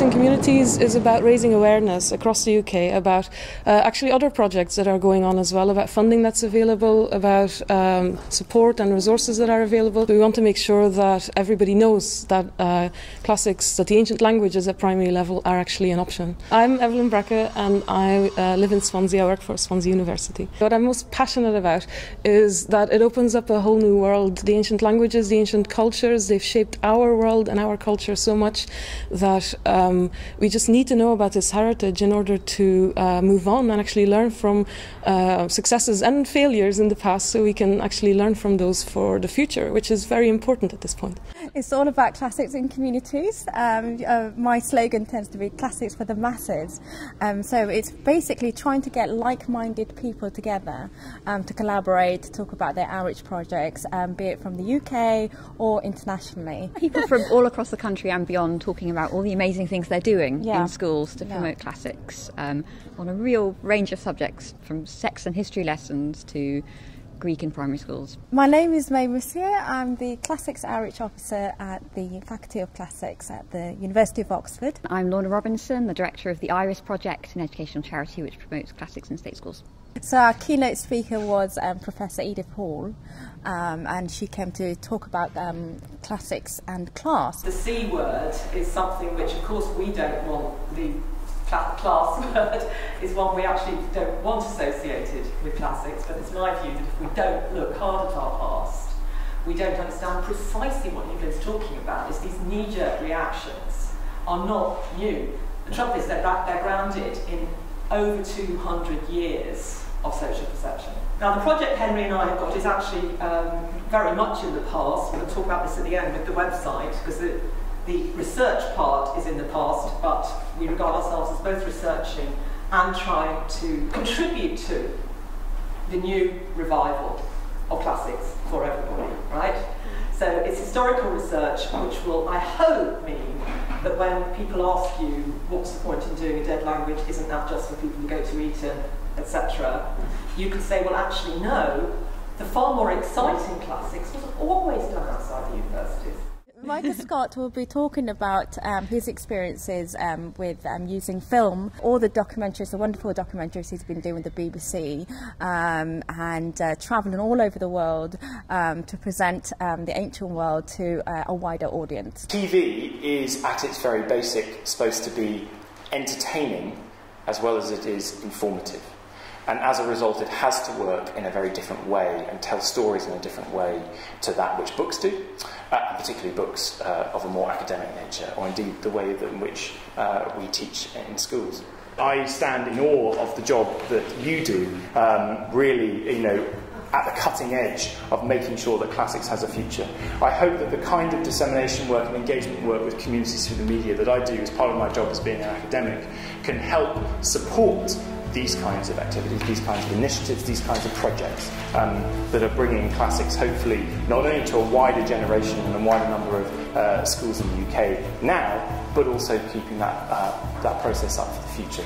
Classics in Communities is about raising awareness across the UK about actually other projects that are going on as well, about funding that's available, about support and resources that are available. We want to make sure that everybody knows that classics, that the ancient languages at primary level are actually an option. I'm Evelyn Brekke and I live in Swansea. I work for Swansea University. What I'm most passionate about is that it opens up a whole new world. The ancient languages, the ancient cultures, they've shaped our world and our culture so much that we just need to know about this heritage in order to move on and actually learn from successes and failures in the past, so we can actually learn from those for the future, which is very important at this point. It's all about classics in communities. My slogan tends to be classics for the masses. So it's basically trying to get like-minded people together to collaborate, to talk about their outreach projects, be it from the UK or internationally. People from all across the country and beyond talking about all the amazing things they're doing in schools to promote classics on a real range of subjects, from sex and history lessons to Greek in primary schools. My name is May Monsieur. I'm the Classics Outreach Officer at the Faculty of Classics at the University of Oxford. I'm Lorna Robinson, the Director of the IRIS Project, an educational charity which promotes classics in state schools. So our keynote speaker was Professor Edith Hall, and she came to talk about classics and class. The C word is something which, of course, we don't want. The class word is one we actually don't want associated with classics, but it's my view that if we don't look hard at our past, we don't understand precisely what Evelyn's talking about. Is these knee-jerk reactions are not new. The trouble is they're grounded in over 200 years of social perception. Now, the project Henry and I have got is actually very much in the past. We'll talk about this at the end with the website, because the research part is in the past, but we regard ourselves as both researching and trying to contribute to the new revival of classics for everybody, right? So it's historical research which will, I hope, mean that when people ask you what's the point in doing a dead language, isn't that just for people who go to Eton, etc., you can say, well, actually, no, the far more exciting classics was always done outside the universities. Michael Scott will be talking about his experiences with using film, all the documentaries, the wonderful documentaries he's been doing with the BBC, and travelling all over the world to present the ancient world to a wider audience. TV is, at its very basic, supposed to be entertaining as well as it is informative. And as a result, it has to work in a very different way and tell stories in a different way to that which books do, particularly books of a more academic nature, or indeed the way in which we teach in schools. I stand in awe of the job that you do, really, you know, at the cutting edge of making sure that classics has a future. I hope that the kind of dissemination work and engagement work with communities through the media that I do as part of my job as being an academic can help support these kinds of activities, these kinds of initiatives, these kinds of projects that are bringing classics, hopefully, not only to a wider generation and a wider number of schools in the UK now, but also keeping that process up for the future.